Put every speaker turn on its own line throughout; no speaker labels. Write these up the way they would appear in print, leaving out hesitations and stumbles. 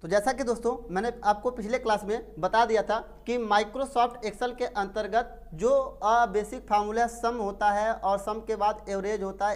तो जैसा कि दोस्तों मैंने आपको पिछले क्लास में बता दिया था कि माइक्रोसॉफ्ट एक्सेल के अंतर्गत जो बेसिक फार्मूला सम होता है और सम के बाद एवरेज होता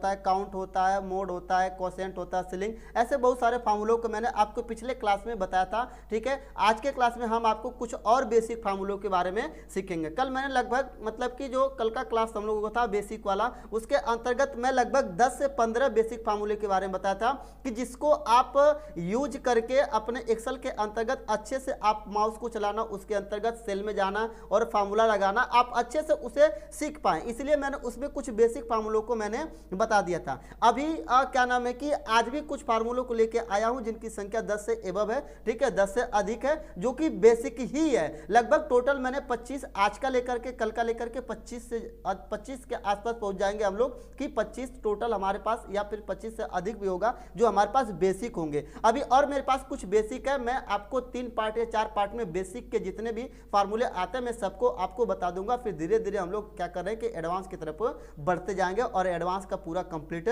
है, काउंट होता है, मोड होता है, कोसेंट होता है, सीलिंग, ऐसे बहुत सारे फार्मूलों को मैंने आपको पिछले क्लास में बताया था। ठीक है, आज के क्लास में हम आपको कुछ और बेसिक फार्मूलों के बारे में सीखेंगे। कल मैंने लगभग मतलब कि जो कल का क्लास हम लोगों को था बेसिक वाला, उसके अंतर्गत मैं लगभग 10 से 15 बेसिक फार्मूले के बारे में बताया था कि जिसको आप यूज करके अपने एक्सेल के अंतर्गत अच्छे से आप माउस को चलाना, उसके अंतर्गत सेल में जाना और फार्मूला लगाना, आप अच्छे से उसे सीख पाए, इसलिए मैंने उसमें कुछ बेसिक फार्मूलों को मैंने बता दिया था। अभी क्या नाम है कि आज भी कुछ फार्मूलों को लेके आया हूं जिनकी संख्या 10 से एबव है। ठीक है, 10 से अधिक है, जो कि बेसिक ही है। लगभग टोटल मैंने 25 आज का लेकर के कल का लेकर के 25 के आसपास पहुंच जाएंगे हम लोग कि 25 टोटल हमारे पास, या फिर 25 से अधिक भी होगा जो हमारे पास बेसिक होंगे। अभी और मेरे पास कुछ बेसिक है, मैं आपको 3 पार्ट या 4 पार्ट में बेसिक के जितने भी फार्मूले आते हैं मैं सबको आपको बता दूंगा। फिर धीरे धीरे हम लोग क्या कर रहे हैं कि एडवांस की तरफ बढ़ते जाएंगे और एडवांस का पूरा कंप्लीट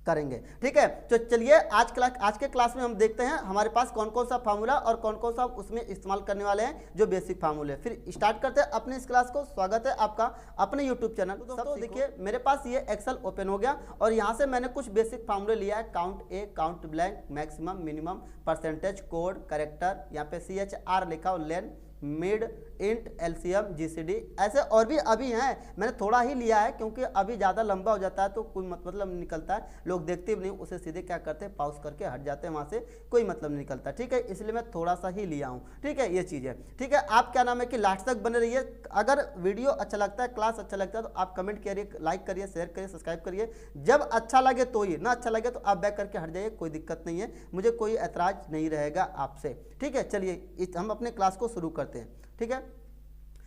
करेंगे। ठीक है, तो चलिए आज के क्लास में हम देखते हैं हमारे पास कौन कौन सा फार्मूला और कौन कौन सा उसमें इस्तेमाल करने वाले हैं जो बेसिक फार्मूले। फिर स्टार्ट करते हैं अपने इस क्लास को। स्वागत है आपका अपने यूट्यूब चैनल। तो देखिए मेरे पास ये एक्सेल ओपन हो गया और यहाँ से मैंने कुछ बेसिक फार्मूले लिया है। Count A, count blank, maximum, minimum, percentage, code, character, यहाँ पे CHR लिखा हो, len, mid, int, LCM, GCD, ऐसे और भी अभी हैं। मैंने थोड़ा ही लिया है क्योंकि अभी ज़्यादा लंबा हो जाता है तो कोई मतलब नहीं निकलता है, लोग देखते भी नहीं, उसे सीधे क्या करते हैं पॉज करके हट जाते हैं, वहाँ से कोई मतलब नहीं निकलता। ठीक है, इसलिए मैं थोड़ा सा ही लिया हूँ। ठीक है, ये चीज़ है। ठीक है, आप क्या नाम है कि लास्ट तक बने रहिए। अगर वीडियो अच्छा लगता है, क्लास अच्छा लगता है तो आप कमेंट करिए, लाइक करिए, शेयर करिए, सब्सक्राइब करिए। जब अच्छा लगे तो ही, ना अच्छा लगे तो आप बैक करके हट जाइए, कोई दिक्कत नहीं है, मुझे कोई ऐतराज नहीं रहेगा आपसे। ठीक है, चलिए हम अपने क्लास को शुरू करते हैं। ठीक है,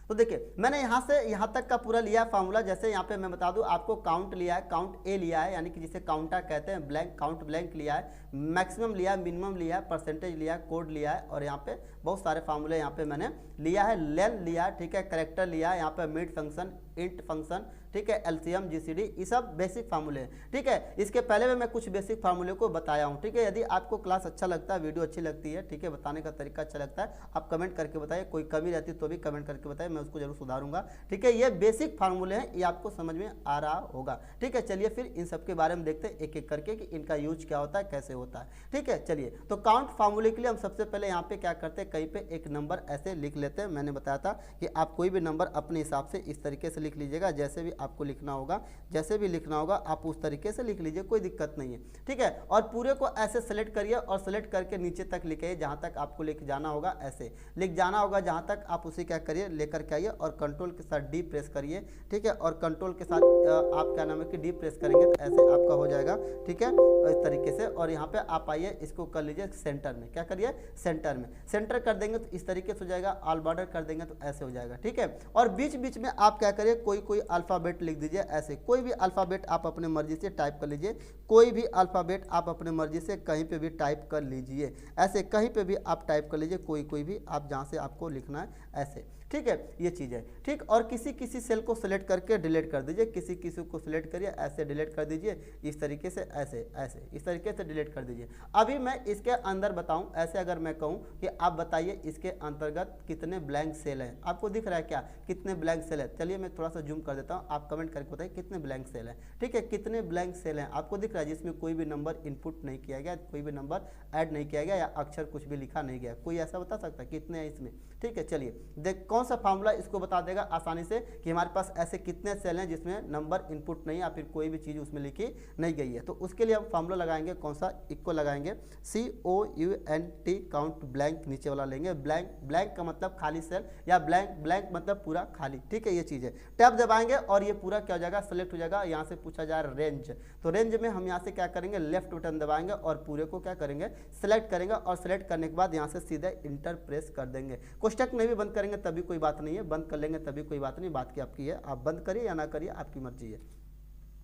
तो देखिए मैंने यहाँ से यहाँ तक का पूरा लिया फार्मूला। जैसे यहाँ पे मैं बता दूँ आपको, काउंट लिया है, काउंट ए लिया है, यानी कि जिसे काउंटा कहते हैं, ब्लैंक, काउंट ब्लैंक लिया है, मैक्सिमम लिया है, मिनिमम लिया है, परसेंटेज लिया है, कोड लिया है, और यहाँ पे बहुत सारे फार्मूले यहाँ पे मैंने लिया है। लेन लिया है, ठीक है, करेक्टर लिया है, यहाँ पे मिड फंक्शन, इंट फंक्शन, ठीक है, LCM, GCD, ये सब बेसिक फार्मूले हैं। ठीक है, इसके पहले में मैं कुछ बेसिक फार्मूले को बताया हूँ। ठीक है, यदि आपको क्लास अच्छा लगता है, वीडियो अच्छी लगती है, ठीक है, बताने का तरीका अच्छा लगता है, आप कमेंट करके बताइए, कोई कमी रहती तो भी कमेंट करके बताइए, मैं उसको जरूर सुधारूंगा। ठीक है, ये बेसिक फार्मूले हैं, ये आपको समझ में आ रहा होगा। ठीक है, चलिए फिर इन सब के बारे में देखते हैं एक एक करके कि इनका यूज क्या होता है, कैसे होता है। ठीक है, चलिए तो काउंट फार्मूले के लिए हम सबसे पहले यहाँ पे क्या करते हैं, कहीं पे एक नंबर ऐसे लिख लेते हैं। मैंने बताया था कि आप कोई भी नंबर अपने हिसाब से इस तरीके से लिख लीजिएगा, जैसे भी आपको लिखना होगा, जैसे भी लिखना होगा आप उस तरीके से लिख लीजिए, कोई दिक्कत नहीं है। ठीक है, और पूरे को ऐसे सेलेक्ट करिए और सेलेक्ट करके नीचे तक लिखिए, जहां तक आपको लेके जाना होगा ऐसे लिख जाना होगा, जहां तक आप उसे क्या करिए लेकर के आइए और कंट्रोल के साथ डी प्रेस करिए। ठीक है, और कंट्रोल के साथ आप क्या नाम है कि डी प्रेस करेंगे तो ऐसे आपका हो जाएगा। ठीक है, इस तरीके से, और यहाँ पे आप आइए, इसको कर लीजिए सेंटर में, क्या करिए सेंटर में, सेंटर कर देंगे तो इस तरीके से हो जाएगा। ऑल बॉर्डर कर देंगे तो ऐसे हो जाएगा। ठीक है, और बीच बीच में आप क्या करिए, कोई अल्फाबेट लिख दीजिए ऐसे, कोई भी अल्फाबेट आप अपने मर्जी से टाइप कर लीजिए, कोई भी अल्फाबेट आप अपने मर्जी से कहीं पे भी टाइप कर लीजिए, ऐसे कहीं पे भी आप टाइप कर लीजिए, कोई भी आप जहाँ से आपको लिखना है ऐसे। ठीक है, ये चीज़ है। ठीक, और किसी सेल को सिलेक्ट करके डिलीट कर दीजिए, किसी को सिलेक्ट करिए ऐसे डिलीट कर दीजिए, इस तरीके से ऐसे इस तरीके से डिलीट कर दीजिए। अभी मैं इसके अंदर बताऊं, ऐसे अगर मैं कहूं कि आप बताइए इसके अंतर्गत कितने ब्लैंक सेल हैं, आपको दिख रहा है क्या कितने ब्लैंक सेल है? चलिए मैं थोड़ा सा जूम कर देता हूं, आप कमेंट करके बताइए कितने ब्लैंक सेल हैं। ठीक है, कितने ब्लैंक सेल हैं आपको दिख रहा है, जिसमें कोई भी नंबर इनपुट नहीं किया गया, कोई भी नंबर ऐड नहीं किया गया या अक्षर कुछ भी लिखा नहीं गया, कोई ऐसा बता सकता है कितने हैं इसमें? ठीक है, चलिए देख कौन सा फार्मूला इसको बता देगा आसानी से कि हमारे पास ऐसे कितने सेल हैं जिसमें नंबर इनपुट नहीं या फिर कोई भी चीज़ उसमें लिखी नहीं गई है। तो उसके लिए हम फार्मूला लगाएंगे, कौन सा, इक्वल लगाएंगे, COUNT, काउंट ब्लैंक नीचे वाला लेंगे, ब्लैंक का मतलब खाली सेल, या ब्लैंक मतलब पूरा खाली। ठीक है, ये चीज़ है। टैब दबाएंगे और ये पूरा क्या हो जाएगा, सेलेक्ट हो जाएगा। यहाँ से पूछा जा रहा है रेंज, तो रेंज में हम यहाँ से क्या करेंगे, लेफ्ट बटन दबाएंगे और पूरे को क्या करेंगे, सेलेक्ट करेंगे, और सेलेक्ट करने के बाद यहाँ से सीधे इंटर प्रेस कर देंगे। कोष्टक में भी बंद करेंगे तभी कोई बात नहीं है, बंद कर लेंगे तभी कोई बात नहीं, बात की आपकी है, आप बंद करिए या ना करिए आपकी मर्जी है।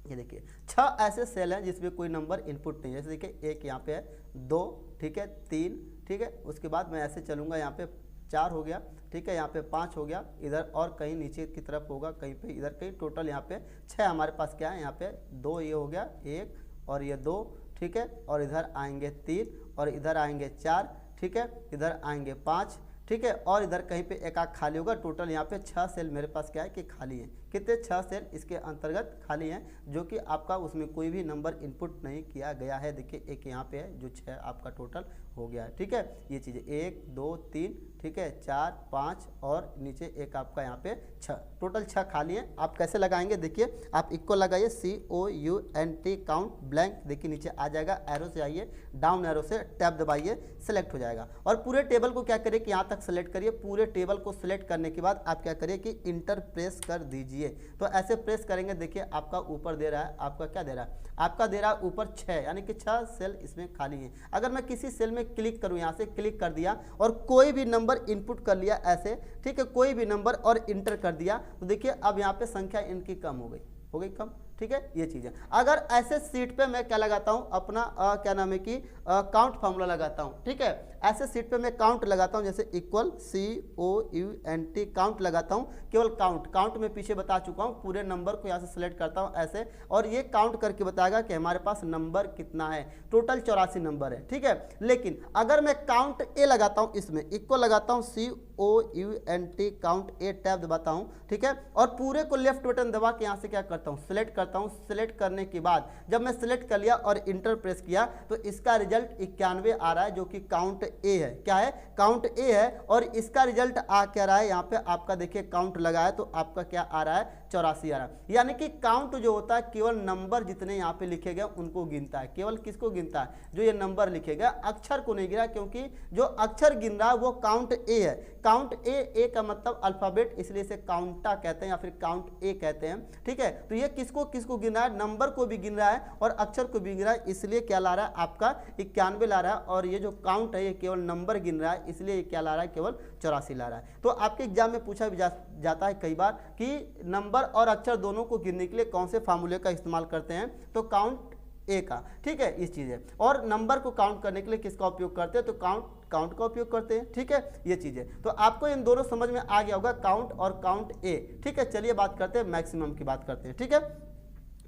ये देखिए 6 ऐसे सेल हैं जिसमें कोई नंबर इनपुट नहीं है। जैसे देखिए एक यहाँ पे है, 2, ठीक है, 3, ठीक है, उसके बाद मैं ऐसे चलूँगा, यहाँ पे 4 हो गया, ठीक है, यहाँ पे 5 हो गया, इधर और कहीं नीचे की तरफ होगा, कहीं पे इधर कहीं, टोटल यहाँ पे 6 हमारे पास क्या है, यहाँ पे 2 ये हो गया, 1 और ये 2, ठीक है, और इधर आएंगे 3 और इधर आएंगे 4, ठीक है, इधर आएंगे 5, ठीक है, और इधर कहीं पे एक आध खाली होगा। टोटल यहाँ पे 6 सेल मेरे पास क्या है कि खाली है। कितने? 6 सेल इसके अंतर्गत खाली हैं, जो कि आपका उसमें कोई भी नंबर इनपुट नहीं किया गया है। देखिए एक यहाँ पे है जो 6 आपका टोटल हो गया है, ठीक है। ये चीज़ें 1 2 3, ठीक है, 4 5 और नीचे एक आपका यहाँ पे 6, टोटल 6 खाली है। आप कैसे लगाएंगे? देखिए आप इक्वल लगाइए, COUNT काउंट ब्लैंक, देखिए नीचे आ जाएगा, एरो से आइए, डाउन एरो से टैब दबाइए, सेलेक्ट हो जाएगा। और पूरे टेबल को क्या करिए कि यहाँ तक सेलेक्ट करिए। पूरे टेबल को सेलेक्ट करने के बाद आप क्या करिए कि इंटर प्रेस कर दीजिए। तो ऐसे प्रेस करेंगे, देखिए आपका ऊपर दे रहा है, आपका क्या दे रहा है? आपका दे रहा है ऊपर 6, यानी कि 6 सेल इसमें खाली हैं। अगर मैं किसी सेल में क्लिक करूँ, यहाँ से क्लिक कर दिया और कोई भी नंबर इनपुट कर लिया ऐसे, ठीक है, कोई भी नंबर और इंटर कर दिया, तो देखिए अब यहाँ पे संख्या इनकी कम हो गई कम, ठीक है, ये चीज़ है। अगर ऐसे सीट पे मैं क्या लगाता हूँ अपना क्या नाम है कि काउंट फार्मूला लगाता हूँ, ठीक है, ऐसे सीट पे मैं काउंट लगाता हूँ, जैसे इक्वल COUNT काउंट लगाता हूँ, केवल काउंट में पीछे बता चुका हूँ। पूरे नंबर को यहाँ से सिलेक्ट करता हूँ ऐसे, और ये काउंट करके बताएगा कि हमारे पास नंबर कितना है। टोटल 84 नंबर है, ठीक है। लेकिन अगर मैं काउंट ए लगाता हूँ, इसमें इक्वल लगाता हूँ COUNT काउंट ए, टैब दबाता हूँ, ठीक है, और पूरे को लेफ्ट बटन दबा के यहाँ से क्या करता हूँ? सिलेक्ट करता हूँ। सिलेक्ट करने के बाद जब मैं सिलेक्ट कर लिया और इंटर प्रेस किया तो इसका रिजल्ट 91 आ रहा है, जो कि काउंट ए है। क्या है? काउंट ए है। और इसका रिजल्ट आ क्या रहा है? यहाँ पे आपका देखिए काउंट लगा है तो आपका क्या आ रहा है? 84 आ रहा है। यानी कि काउंट जो होता है केवल नंबर जितने यहाँ पे लिखे गए उनको गिनता है। केवल किसको गिनता है? जो ये नंबर लिखे गए, अक्षर को नहीं गिना, क्योंकि जो अक्षर गिन रहा है वो काउंट ए है। काउंट ए का मतलब अल्फाबेट, इसलिए इसे काउंटा कहते हैं या फिर काउंट ए कहते हैं, ठीक है। तो ये किसको किसको गिन रहा है? नंबर को भी गिन रहा है और अक्षर को भी गिन रहा है, इसलिए क्या ला रहा है? आपका 91 ला रहा है। और ये जो काउंट है ये केवल नंबर गिन रहा है, इसलिए ये क्या ला रहा है? केवल 84 ला रहा है। तो आपके एग्जाम में पूछा भी जाता है कई बार कि नंबर और अक्षर दोनों को गिनने के लिए कौन से फार्मूले का इस्तेमाल करते हैं? तो काउंट ए का, ठीक है, इस चीज़ है। और नंबर को काउंट करने के लिए किसका उपयोग करते हैं? तो काउंट का उपयोग करते हैं, ठीक है, ये चीज़ है। तो आपको इन दोनों समझ में आ गया होगा, काउंट और काउंट ए, ठीक है। चलिए बात करते हैं मैक्सिमम की, बात करते हैं, ठीक है।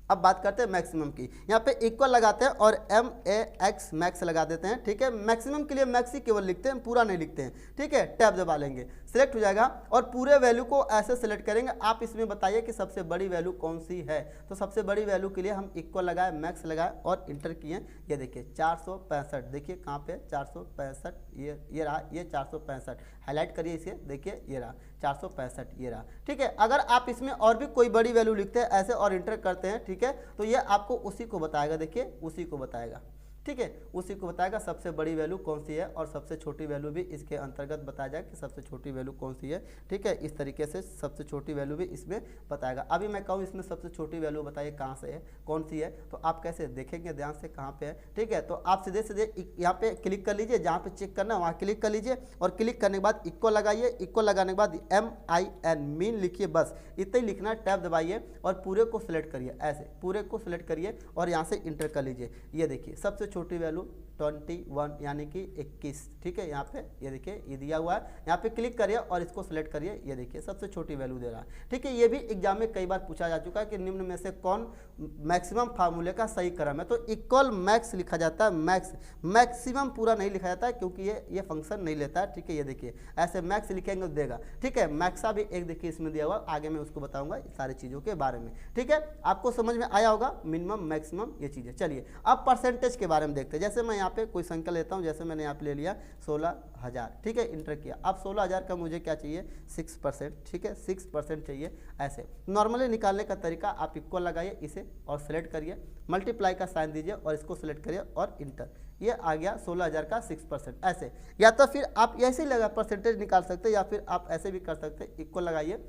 अब बात करते हैं मैक्सिमम की। यहाँ पे इक्वल लगाते हैं और MAX मैक्स लगा देते हैं, ठीक है। मैक्सिमम के लिए मैक्स ही केवल लिखते हैं, पूरा नहीं लिखते हैं, ठीक है। टैब दबा लेंगे, सिलेक्ट हो जाएगा और पूरे वैल्यू को ऐसे सिलेक्ट करेंगे। आप इसमें बताइए कि सबसे बड़ी वैल्यू कौन सी है। तो सबसे बड़ी वैल्यू के लिए हम इक्वल लगाए, मैक्स लगाए और इंटर किए। ये देखिए 465, देखिए कहाँ पे 465, ये रहा, ये 465, हाईलाइट करिए इसे, देखिए ये रहा 465, ये रहा, ठीक है। अगर आप इसमें और भी कोई बड़ी वैल्यू लिखते हैं ऐसे और इंटर करते हैं, ठीक है, तो ये आपको उसी को बताएगा, देखिए उसी को बताएगा, ठीक है, उसी को बताएगा सबसे बड़ी वैल्यू कौन सी है और सबसे छोटी वैल्यू भी इसके अंतर्गत बताया जाए कि सबसे छोटी वैल्यू कौन सी है, ठीक है। इस तरीके से सबसे छोटी वैल्यू भी इसमें बताएगा। अभी मैं कहूँ इसमें सबसे छोटी वैल्यू बताइए कहाँ से है, कौन सी है, तो आप कैसे देखेंगे ध्यान से कहाँ पे है, ठीक है। तो आप सीधे सीधे यहाँ पे क्लिक कर लीजिए, जहाँ पे चेक करना है वहाँ क्लिक कर लीजिए और क्लिक करने के बाद इक्वल लगाइए। इक्वल लगाने के बाद MIN मीन लिखिए, बस इतना ही लिखना। टैब दबाइए और पूरे को सिलेक्ट करिए, ऐसे पूरे को सिलेक्ट करिए और यहाँ से इंटर कर लीजिए। ये देखिए सबसे छोटी वैल्यू 21 यानी कि 21, ठीक है। यहाँ पे ये देखिए ये दिया हुआ है, यहाँ पे क्लिक करिए और इसको सिलेक्ट करिए। ये देखिए सबसे छोटी वैल्यू दे रहा है, ठीक है। ये भी एग्जाम में कई बार पूछा जा चुका है कि निम्न में से कौन मैक्सिमम फार्मूले का सही क्रम है। तो इक्वल मैक्स लिखा जाता है, मैक्स, मैक्सिमम पूरा नहीं लिखा जाता है क्योंकि ये फंक्शन नहीं लेता है, ठीक है। ये देखिए ऐसे मैक्स लिखेंगे तो देगा, ठीक है। मैक्सा भी एक देखिए इसमें दिया हुआ, आगे मैं उसको बताऊंगा सारी चीज़ों के बारे में, ठीक है। आपको समझ में आया होगा मिनिमम मैक्सिमम ये चीज़ें। चलिए अब परसेंटेज के बारे में देखते हैं। जैसे मैं यहाँ पे कोई संख्या लेता हूँ, जैसे मैंने यहाँ पे ले लिया 16,000, ठीक है, इंटर किया। अब 16,000 का मुझे क्या चाहिए? 6%, ठीक है, 6% चाहिए। ऐसे नॉर्मली निकालने का तरीका, आप इक्वल लगाइए इसे और सेलेक्ट करिए, मल्टीप्लाई का साइन दीजिए और इसको सेलेक्ट करिए और इंटर। ये आ गया 16,000 का 6%। ऐसे, या तो फिर आप ऐसे ही लगा परसेंटेज निकाल सकते हैं या फिर आप ऐसे भी कर सकते हैं, इक्वल लगाइए,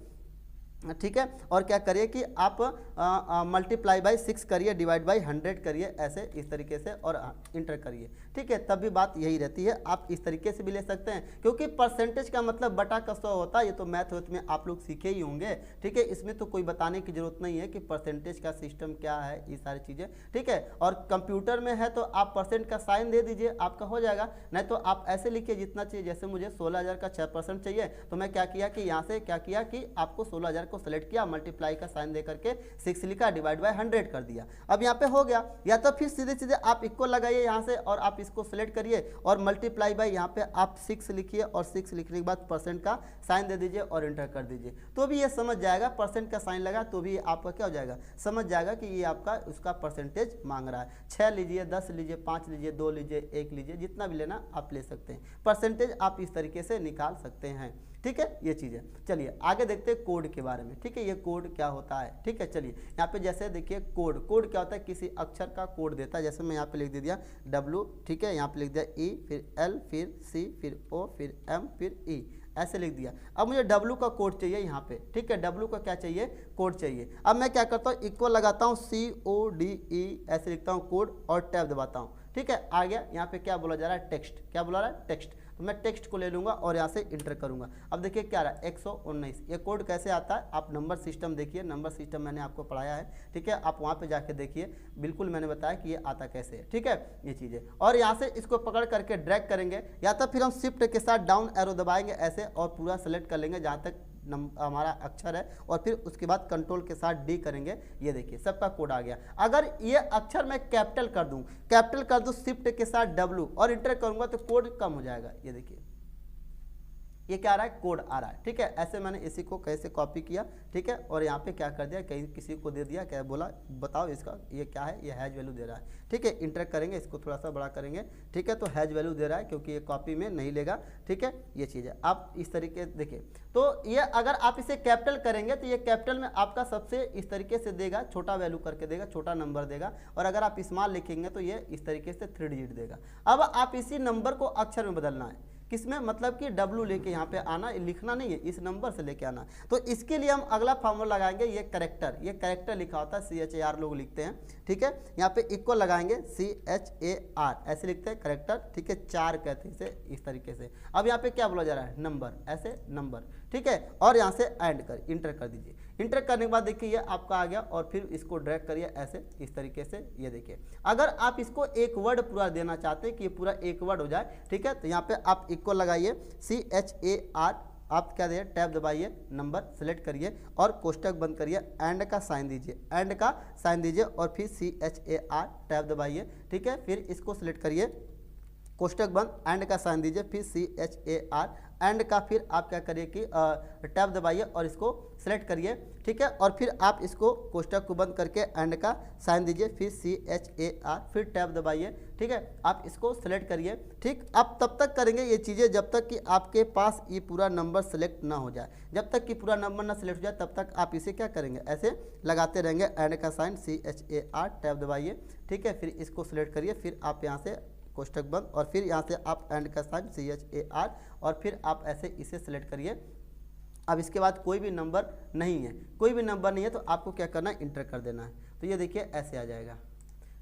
ठीक है। और क्या करिए कि आप मल्टीप्लाई बाई 6 करिए, डिवाइड बाई 100 करिए, ऐसे इस तरीके से और इंटर करिए, ठीक है। तब भी बात यही रहती है। आप इस तरीके से भी ले सकते हैं क्योंकि परसेंटेज का मतलब बटा का 100 होता है। ये तो मैथ में आप लोग सीखे ही होंगे, ठीक है। इसमें तो कोई बताने की जरूरत नहीं है कि परसेंटेज का सिस्टम क्या है, ये सारी चीज़ें, ठीक है। और कंप्यूटर में है तो आप परसेंट का साइन दे दीजिए, आपका हो जाएगा। नहीं तो आप ऐसे लिखिए जितना चाहिए। जैसे मुझे 16,000 का 6% चाहिए तो मैं क्या किया कि यहाँ से क्या किया कि आपको 16,000 को सेलेक्ट किया, मल्टीप्लाई का साइन दे करके 6 लिखा, डिवाइड बाय 100 कर दिया। अब यहाँ पे हो गया, या तो फिर सीधे सीधे आप इक्वल लगाइए यहाँ से और आप इसको सेलेक्ट करिए और मल्टीप्लाई बाय यहाँ पे आप 6 लिखिए और 6 लिखने के बाद परसेंट का साइन दे दीजिए और इंटर कर दीजिए, तो भी ये समझ जाएगा। परसेंट का साइन लगा तो भी आपका क्या हो जाएगा, समझ जाएगा कि ये आपका उसका परसेंटेज मांग रहा है। 6 लीजिए, 10 लीजिए, 5 लीजिए, 2 लीजिए, 1 लीजिए, जितना भी लेना आप ले सकते हैं। परसेंटेज आप इस तरीके से निकाल सकते हैं, ठीक है, ये चीज़ है। चलिए आगे देखते हैं कोड के बारे में, ठीक है, ये कोड क्या होता है, ठीक है। चलिए यहाँ पे जैसे देखिए कोड क्या होता है, किसी अक्षर का कोड देता है। जैसे मैं यहाँ पे लिख दे दिया W, ठीक है, यहाँ पे लिख दिया E, फिर L, फिर C, फिर O, फिर M, फिर E, ऐसे लिख दिया। अब मुझे W का कोड चाहिए यहाँ पे, ठीक है, W का क्या चाहिए, कोड चाहिए। अब मैं क्या करता हूँ, इक्वल लगाता हूँ CODE, ऐसे लिखता हूँ कोड और टैब दबाता हूँ, ठीक है। आ गया, यहाँ पे क्या बोला जा रहा है, टेक्स्ट, क्या बोला रहा है, टेक्स्ट। तो मैं टेक्स्ट को ले लूँगा और यहाँ से इंटर करूँगा। अब देखिए क्या रहा है, 119। ये कोड कैसे आता है, आप नंबर सिस्टम देखिए, नंबर सिस्टम मैंने आपको पढ़ाया है, ठीक है, आप वहाँ पे जाके देखिए, बिल्कुल मैंने बताया कि ये आता कैसे है, ठीक है, ये चीज़ें। और यहाँ से इसको पकड़ करके ड्रैग करेंगे, या तो फिर हम शिफ्ट के साथ डाउन एरो दबाएंगे ऐसे और पूरा सेलेक्ट कर लेंगे जहाँ तक हमारा अक्षर है, और फिर उसके बाद कंट्रोल के साथ D करेंगे। ये देखिए सबका कोड आ गया। अगर ये अक्षर मैं कैपिटल कर दूं शिफ्ट के साथ W और इंटर करूंगा तो कोड कम हो जाएगा। ये देखिए ये क्या आ रहा है, कोड आ रहा है, ठीक है। ऐसे मैंने इसी को कैसे कॉपी किया, ठीक है, और यहाँ पे क्या कर दिया, कहीं किसी को दे दिया, क्या बोला बताओ इसका ये क्या है, ये हैज वैल्यू दे रहा है, ठीक है। इंटर करेंगे, इसको थोड़ा सा बड़ा करेंगे, ठीक है, तो हैज वैल्यू दे रहा है क्योंकि ये कॉपी में नहीं लेगा, ठीक है, ये चीज़ है। आप इस तरीके देखिए, तो ये अगर आप इसे कैपिटल करेंगे तो ये कैपिटल में आपका सबसे इस तरीके से देगा, छोटा वैल्यू करके देगा, छोटा नंबर देगा, और अगर आप स्मॉल लिखेंगे तो ये इस तरीके से 3 डिजिट देगा। अब आप इसी नंबर को अक्षर में बदलना है, किसमें, मतलब कि W लेके यहाँ पे आना, लिखना नहीं है, इस नंबर से लेके आना। तो इसके लिए हम अगला फार्मूला लगाएंगे, ये कैरेक्टर लिखा होता है, CHAR लोग लिखते हैं, ठीक है। यहाँ पे इक्वल लगाएंगे CHAR, ऐसे लिखते हैं कैरेक्टर, ठीक है, 4 कहते हैं इसे, इस तरीके से। अब यहाँ पे क्या बोला जा रहा है, नंबर, ऐसे नंबर, ठीक है, और यहाँ से इंटर कर दीजिए। इंटर करने के बाद देखिए ये आपका आ गया, और फिर इसको ड्रैग करिए ऐसे इस तरीके से। ये देखिए अगर आप इसको एक वर्ड पूरा देना चाहते हैं कि ये पूरा एक वर्ड हो जाए, ठीक है, तो यहाँ पे आप इक्वल लगाइए CHAR, आप क्या दिए, टैब दबाइए, नंबर सेलेक्ट करिए और कोष्टक बंद करिए, एंड का साइन दीजिए, और फिर CHAR टैब दबाइए, ठीक है, फिर इसको सेलेक्ट करिए, कोष्टक बंद, एंड का साइन दीजिए, फिर CHAR एंड का, फिर आप क्या करिए कि टैब दबाइए और इसको सेलेक्ट करिए, ठीक है, और फिर आप इसको कोष्टक को बंद करके एंड का साइन दीजिए, फिर CHAR, फिर टैब दबाइए, ठीक है, आप इसको सेलेक्ट करिए, ठीक। आप तब तक करेंगे ये चीज़ें जब तक कि आपके पास ये पूरा नंबर सेलेक्ट ना हो जाए। जब तक कि पूरा नंबर ना सेलेक्ट हो जाए तब तक आप इसे क्या करेंगे, ऐसे लगाते रहेंगे, एंड का साइन CHAR टैब दबाइए, ठीक है, फिर इसको सेलेक्ट करिए, फिर आप यहाँ से कोष्टक बंद, और फिर यहाँ से आप एंड का साइन CHAR, और फिर आप ऐसे इसे सेलेक्ट करिए। अब इसके बाद कोई भी नंबर नहीं है, तो आपको क्या करना है, इंटर कर देना है। तो ये देखिए ऐसे आ जाएगा,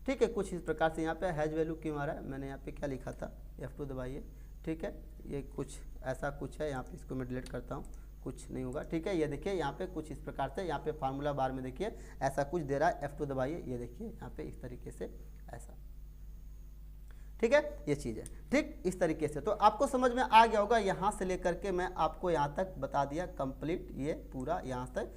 ठीक है, कुछ इस प्रकार से। यहाँ पे हैज वैल्यू क्यों आ रहा है, मैंने यहाँ पे क्या लिखा था, F2 दबाइए, ठीक है, ये कुछ ऐसा कुछ है, यहाँ पे इसको मैं डिलीट करता हूँ, कुछ नहीं होगा, ठीक है। ये देखिए यहाँ पे कुछ इस प्रकार से, यहाँ पे फार्मूला बार में देखिए ऐसा कुछ दे रहा है, F2 दबाइए, ये देखिए यहाँ पे इस तरीके से ऐसा, ठीक है, ये चीज़ है, ठीक, इस तरीके से। तो आपको समझ में आ गया होगा, यहाँ से लेकर के मैं आपको यहाँ तक बता दिया कंप्लीट, ये पूरा यहाँ तक,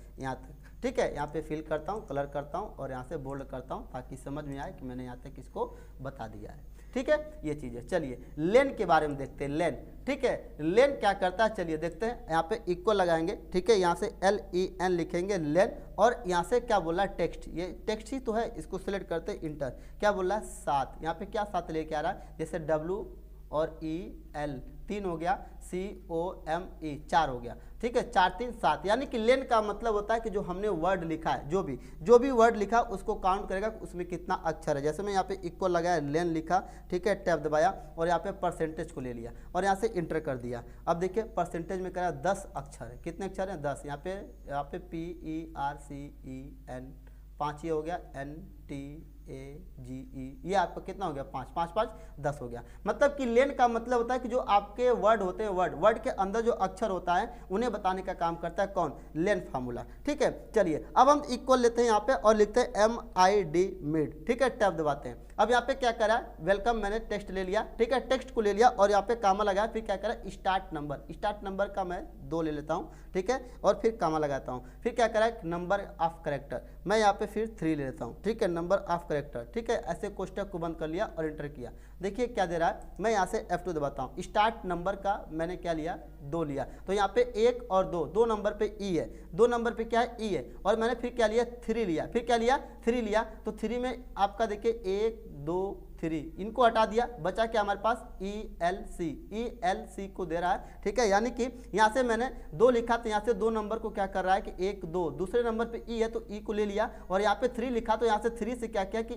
ठीक है। यहाँ पे फिल करता हूँ, कलर करता हूँ और यहाँ से बोल्ड करता हूँ ताकि समझ में आए कि मैंने यहाँ तक इसको बता दिया है, ठीक है, ये चीज़ है। चलिए लेन के बारे में देखते हैं, लेन, ठीक है, लेन क्या करता है, चलिए देखते हैं। यहाँ पे इक्वल लगाएंगे, ठीक है, यहाँ से LEN लिखेंगे लेन, और यहाँ से क्या बोला है, टेक्स्ट, ये टेक्स्ट ही तो है, इसको सिलेक्ट करते हैं, इंटर, क्या बोला है, 7, यहाँ पे क्या 7 लेके आ रहा है, जैसे W और EL 3 हो गया, COME 4 हो गया, ठीक है, 4 3 7, यानी कि लेन का मतलब होता है कि जो हमने वर्ड लिखा है, जो भी वर्ड लिखा उसको काउंट करेगा उसमें कितना अक्षर है। जैसे मैं यहाँ पे इक्वल लगाया, लेन लिखा, ठीक है, टैब दबाया और यहाँ पे परसेंटेज को ले लिया और यहाँ से इंटर कर दिया। अब देखिए परसेंटेज में करा 10 अक्षर है, कितने अक्षर हैं, 10। यहाँ पे PERCEN 5 ये हो गया, NT ये आपका कितना हो गया 5, 5 5 10 हो गया। मतलब कि लेन का मतलब होता है कि जो आपके वर्ड होते हैं, वर्ड के अंदर जो अक्षर होता है उन्हें बताने का काम करता है कौन, लेन फार्मूला। ठीक है, चलिए अब हम इक्वल लेते हैं यहाँ पे और लिखते हैं MID मिड। ठीक है, टैब दबाते हैं। अब यहाँ पे क्या करा, वेलकम मैंने टेक्स्ट ले लिया। ठीक है, टेक्स्ट को ले लिया और यहाँ पे कामा लगाया, फिर क्या करा, स्टार्ट नंबर का मैं 2 ले लेता हूँ। ठीक है, और फिर कामा लगाता हूँ। फिर क्या करा, नंबर ऑफ करेक्टर मैं यहाँ पे फिर 3 ले लेता हूँ। ठीक है, नंबर ऑफ करेक्टर। ठीक है, ऐसे कोष्टक को बंद कर लिया और एंटर किया। देखिए क्या दे रहा है, मैं यहाँ से F2 दबाता हूँ। स्टार्ट नंबर का मैंने क्या लिया, 2 लिया, तो यहाँ पे 1 और 2 नंबर पे ई है, 2 नंबर पे क्या है, ई है। और मैंने फिर क्या लिया, 3 लिया। फिर क्या लिया, 3 लिया। तो 3 में आपका देखिए 1 2 3, इनको हटा दिया, बचा क्या हमारे पास ELC को दे रहा है। ठीक है, यानी कि यहाँ से मैंने 2 लिखा तो यहाँ से 2 नंबर को क्या कर रहा है कि 1 2, दूसरे नंबर पे ई है तो ई को ले लिया, और यहाँ पे 3 लिखा तो यहाँ से 3 से क्या किया कि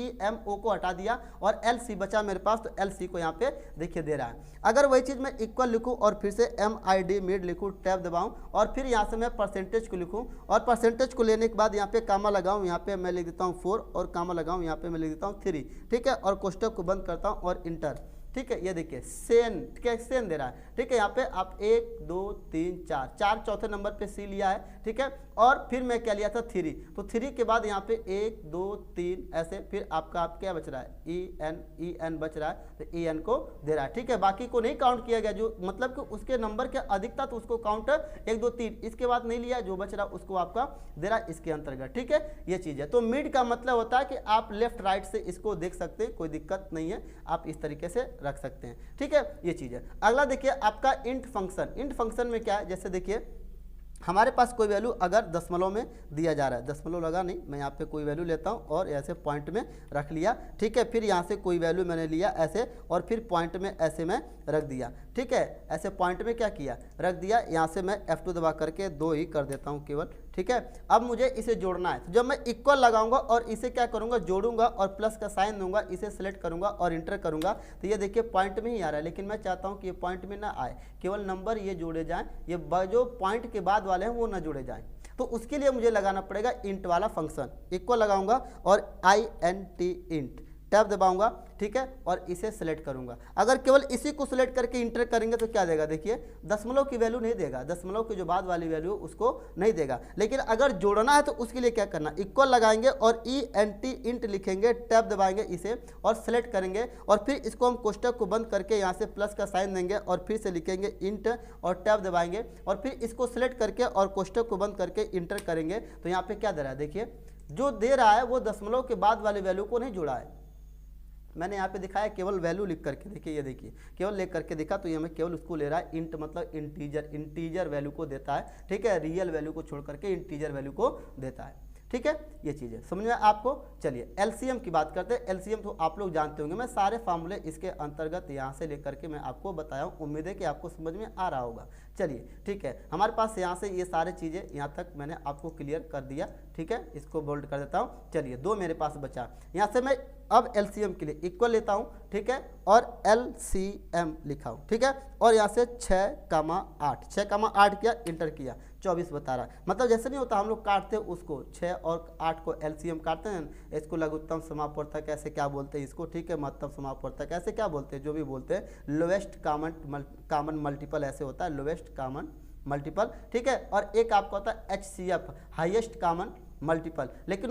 EMO को हटा दिया और LC बचा मेरे पास, तो LC को यहाँ पे देखिए दे रहा है। अगर वही चीज़ मैं इक्वल लिखूँ और फिर से MID मिड लिखूँ, टैब दबाऊँ और फिर यहाँ से मैं परसेंटेज को लिखूँ और परसेंटेज को लेने के बाद यहाँ पे कामा लगाऊँ, यहाँ पे मैं लिख देता हूँ 4 और कामा लगाऊँ यहाँ पे मैं लिख देता हूँ 3। ठीक है, और कोष्टक को बंद करता हूँ और इंटर। ठीक है, ये देखिए सेन, ठीक है, सेन दे रहा है। ठीक है, यहाँ पे आप 1 2 3 4 चौथे नंबर पे सी लिया है। ठीक है, और फिर मैं क्या लिया था 3, तो 3 के बाद यहाँ पे 1 2 3 ऐसे, फिर आपका आप क्या बच रहा है, EN बच रहा है, तो EN को दे रहा है। ठीक है, बाकी को नहीं काउंट किया गया, जो मतलब कि उसके नंबर के अधिक था तो उसको काउंट 1 2 3, इसके बाद नहीं लिया, जो बच रहा उसको आपका दे रहा है इसके अंतर्गत। ठीक है, ये चीज़ है। तो मिड का मतलब होता है कि आप लेफ्ट राइट से इसको देख सकते हैं, कोई दिक्कत नहीं है, आप इस तरीके से रख सकते हैं। ठीक है, ये चीज़ है। अगला देखिए आपका इंट फंक्शन में क्या है, जैसे देखिए हमारे पास कोई वैल्यू अगर दशमलव में दिया जा रहा है, दशमलव लगा नहीं, मैं यहाँ पे कोई वैल्यू लेता हूँ और ऐसे पॉइंट में रख लिया। ठीक है, फिर यहाँ से कोई वैल्यू मैंने लिया ऐसे और फिर पॉइंट में ऐसे में रख दिया। ठीक है, ऐसे पॉइंट में क्या किया, रख दिया। यहाँ से मैं F2 दबा करके 2 ही कर देता हूँ केवल। ठीक है, अब मुझे इसे जोड़ना है, तो जब मैं इक्वल लगाऊंगा और इसे क्या करूंगा, जोड़ूंगा और प्लस का साइन दूंगा, इसे सेलेक्ट करूंगा और इंटर करूंगा, तो ये देखिए पॉइंट में ही आ रहा है। लेकिन मैं चाहता हूं कि ये पॉइंट में ना आए, केवल नंबर ये जोड़े जाएं, ये जो पॉइंट के बाद वाले हैं वो ना जोड़े जाएं। तो उसके लिए मुझे लगाना पड़ेगा इंट वाला फंक्शन। इक्वल लगाऊंगा और INT इंट, टैब दबाऊंगा। ठीक है, और इसे सेलेक्ट करूंगा। अगर केवल इसी को सिलेक्ट करके इंटर करेंगे तो क्या देगा, देखिए दशमलव की वैल्यू नहीं देगा, दशमलव की जो बाद वाली वैल्यू उसको नहीं देगा। लेकिन अगर जोड़ना है तो उसके लिए क्या करना, इक्वल लगाएंगे और ENT इंट लिखेंगे, टैब दबाएंगे इसे और सेलेक्ट करेंगे और फिर इसको हम कोष्टक को बंद करके यहाँ से प्लस का साइन देंगे और फिर से लिखेंगे इंट और टैब दबाएंगे और फिर इसको सिलेक्ट करके और कोष्टक को बंद करके इंटर करेंगे। तो यहाँ पे क्या दे रहा है, देखिए जो दे रहा है वो दशमलव के बाद वाली वैल्यू को नहीं जोड़ा है। मैंने यहाँ पे दिखाया केवल वैल्यू लिख करके, देखिए ये देखिए केवल लिख करके दिखा, तो ये मैं केवल उसको ले रहा है। इंट मतलब इंटीजर वैल्यू को देता है। ठीक है, रियल वैल्यू को छोड़ करके इंटीजर वैल्यू को देता है। ठीक है, ये चीज़ है, समझ में आपको। चलिए एलसीएम की बात करते हैं। एलसीएम तो आप लोग जानते होंगे, मैं सारे फार्मूले इसके अंतर्गत यहाँ से लेकर के मैं आपको बताया हूँ। उम्मीद है कि आपको समझ में आ रहा होगा। चलिए ठीक है, हमारे पास यहाँ से ये सारे चीज़ें यहाँ तक मैंने आपको क्लियर कर दिया। ठीक है, इसको बोल्ड कर देता हूँ। चलिए 2 मेरे पास बचा, यहाँ से मैं अब एलसीएम के लिए इक्वल लेता हूँ। ठीक है, और एलसीएम लिखा हूँ। ठीक है, और यहाँ से 6,8 किया, इंटर किया, 24 बता रहा है। मतलब जैसे नहीं होता हम लोग काटते हैं उसको 6 और 8 को एलसीएम काटते हैं, इसको लघुत्तम समापवर्तक ऐसे क्या बोलते हैं इसको। ठीक है, महत्तम समापवर्तक ऐसे क्या बोलते हैं, जो भी बोलते हैं। लोवेस्ट कॉमन मल्टीपल ऐसे होता है, लोवेस्ट कॉमन मल्टीपल। ठीक है, और एक आपका होता है HCF, हाईएस्ट कॉमन मल्टीपल। लेकिन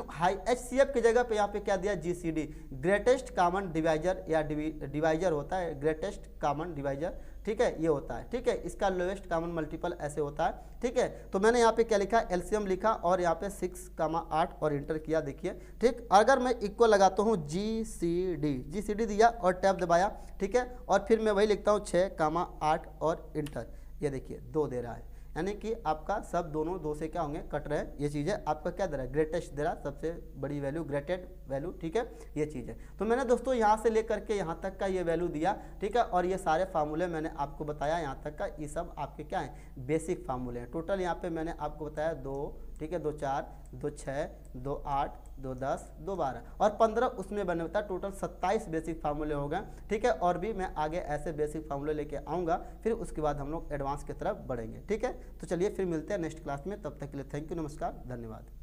HCF की जगह पे यहाँ पे क्या दिया, GCD, ग्रेटेस्ट कॉमन डिवाइजर या डिवाइजर होता है, ग्रेटेस्ट कॉमन डिवाइजर। ठीक है, ये होता है। ठीक है, इसका लोवेस्ट कॉमन मल्टीपल ऐसे होता है। ठीक है, तो मैंने यहाँ पे क्या लिखा, एलसीएम लिखा और यहाँ पे 6,8 और इंटर किया। देखिए ठीक, अगर मैं इक्वल लगाता हूँ GCD दिया और टैब दबाया। ठीक है, और फिर मैं वही लिखता हूँ 6,8 और इंटर। ये देखिए 2 दे रहा है, यानी कि आपका सब दोनों 2 से क्या होंगे, कट रहे हैं। ये चीज़ है, आपका क्या दे रहा है, ग्रेटेस्ट दे रहा है, सबसे बड़ी वैल्यू, ग्रेटेड वैल्यू। ठीक है, ये चीज़ है। तो मैंने दोस्तों यहाँ से लेकर के यहाँ तक का ये वैल्यू दिया। ठीक है, और ये सारे फार्मूले मैंने आपको बताया यहाँ तक का, ये सब आपके क्या है, बेसिक फार्मूले हैं। टोटल यहाँ पे मैंने आपको बताया 2, ठीक है, 2 4, 2 6, 2 8, 2 10, 2 12 और 15 उसमें बने होता है। टोटल 27 बेसिक फार्मूले हो गए। ठीक है, और भी मैं आगे ऐसे बेसिक फार्मूले लेके आऊँगा, फिर उसके बाद हम लोग एडवांस की तरफ बढ़ेंगे। ठीक है, तो चलिए फिर मिलते हैं नेक्स्ट क्लास में। तब तक के लिए थैंक यू, नमस्कार, धन्यवाद।